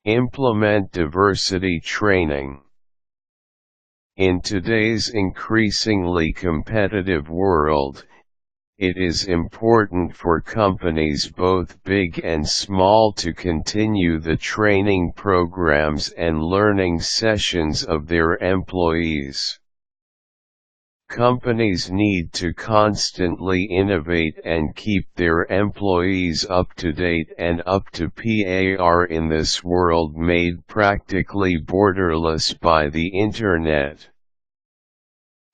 Implement diversity training. In today's increasingly competitive world, it is important for companies both big and small to continue the training programs and learning sessions of their employees. Companies need to constantly innovate and keep their employees up to date and up to par in this world made practically borderless by the Internet.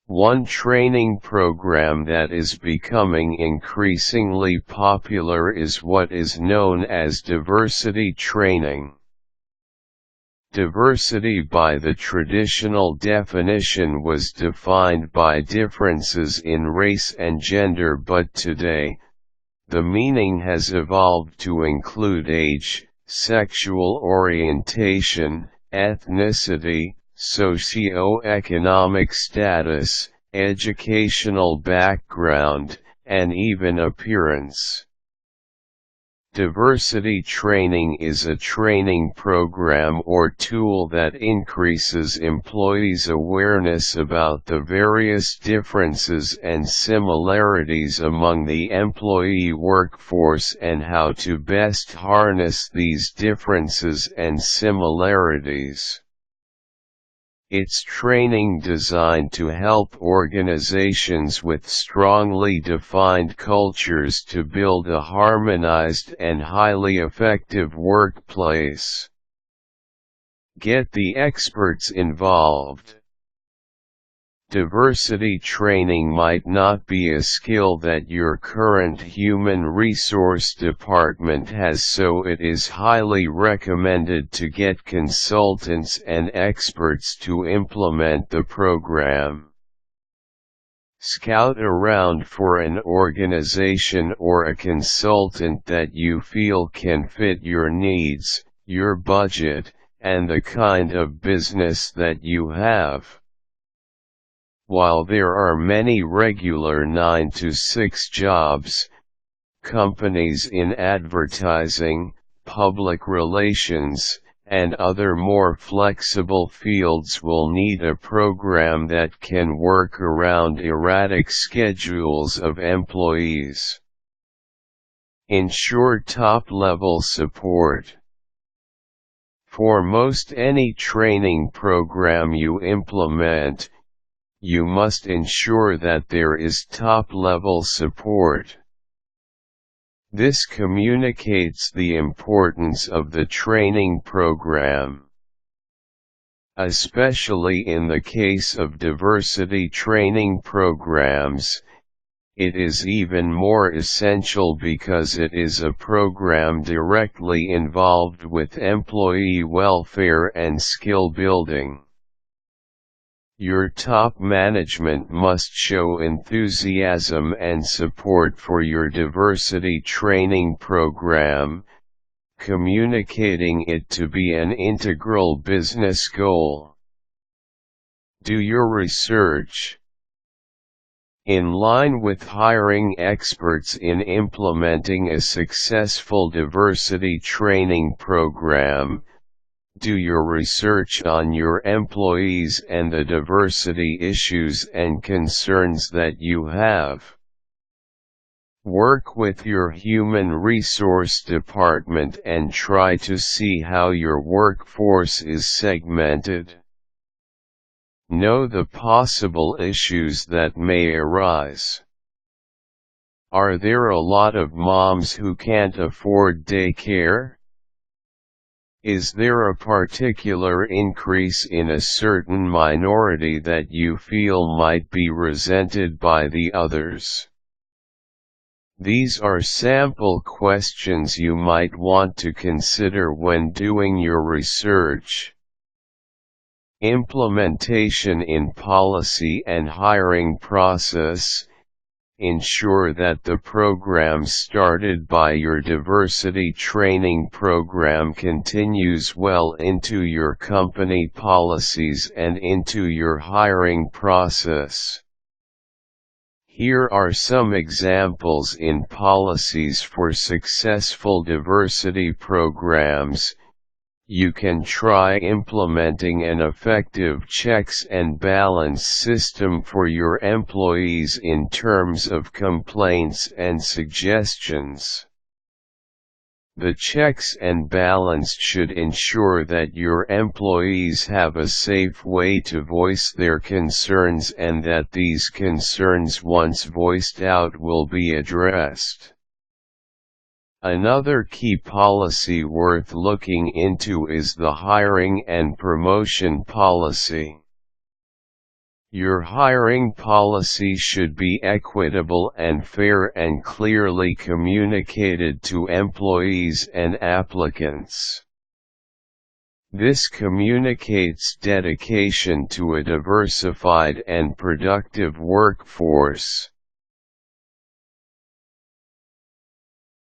One training program that is becoming increasingly popular is what is known as diversity training. Diversity by the traditional definition was defined by differences in race and gender, but today, the meaning has evolved to include age, sexual orientation, ethnicity, socio-economic status, educational background, and even appearance. Diversity training is a training program or tool that increases employees' awareness about the various differences and similarities among the employee workforce and how to best harness these differences and similarities. It's training designed to help organizations with strongly defined cultures to build a harmonized and highly effective workplace. Get the experts involved. Diversity training might not be a skill that your current human resource department has, so it is highly recommended to get consultants and experts to implement the program. Scout around for an organization or a consultant that you feel can fit your needs, your budget, and the kind of business that you have. While there are many regular 9-to-6 jobs, companies in advertising, public relations, and other more flexible fields will need a program that can work around erratic schedules of employees. Ensure top-level support. For most any training program you implement, you must ensure that there is top-level support. This communicates the importance of the training program. Especially in the case of diversity training programs, it is even more essential because it is a program directly involved with employee welfare and skill building. Your top management must show enthusiasm and support for your diversity training program, communicating it to be an integral business goal. Do your research. In line with hiring experts in implementing a successful diversity training program, do your research on your employees and the diversity issues and concerns that you have. Work with your human resource department and try to see how your workforce is segmented. Know the possible issues that may arise. Are there a lot of moms who can't afford daycare? Is there a particular increase in a certain minority that you feel might be resented by the others? These are sample questions you might want to consider when doing your research. Implementation in policy and hiring process. Ensure that the program started by your diversity training program continues well into your company policies and into your hiring process. Here are some examples in policies for successful diversity programs. you can try implementing an effective checks and balance system for your employees in terms of complaints and suggestions. The checks and balance should ensure that your employees have a safe way to voice their concerns and that these concerns, once voiced out, will be addressed. Another key policy worth looking into is the hiring and promotion policy. Your hiring policy should be equitable and fair and clearly communicated to employees and applicants. This communicates dedication to a diversified and productive workforce.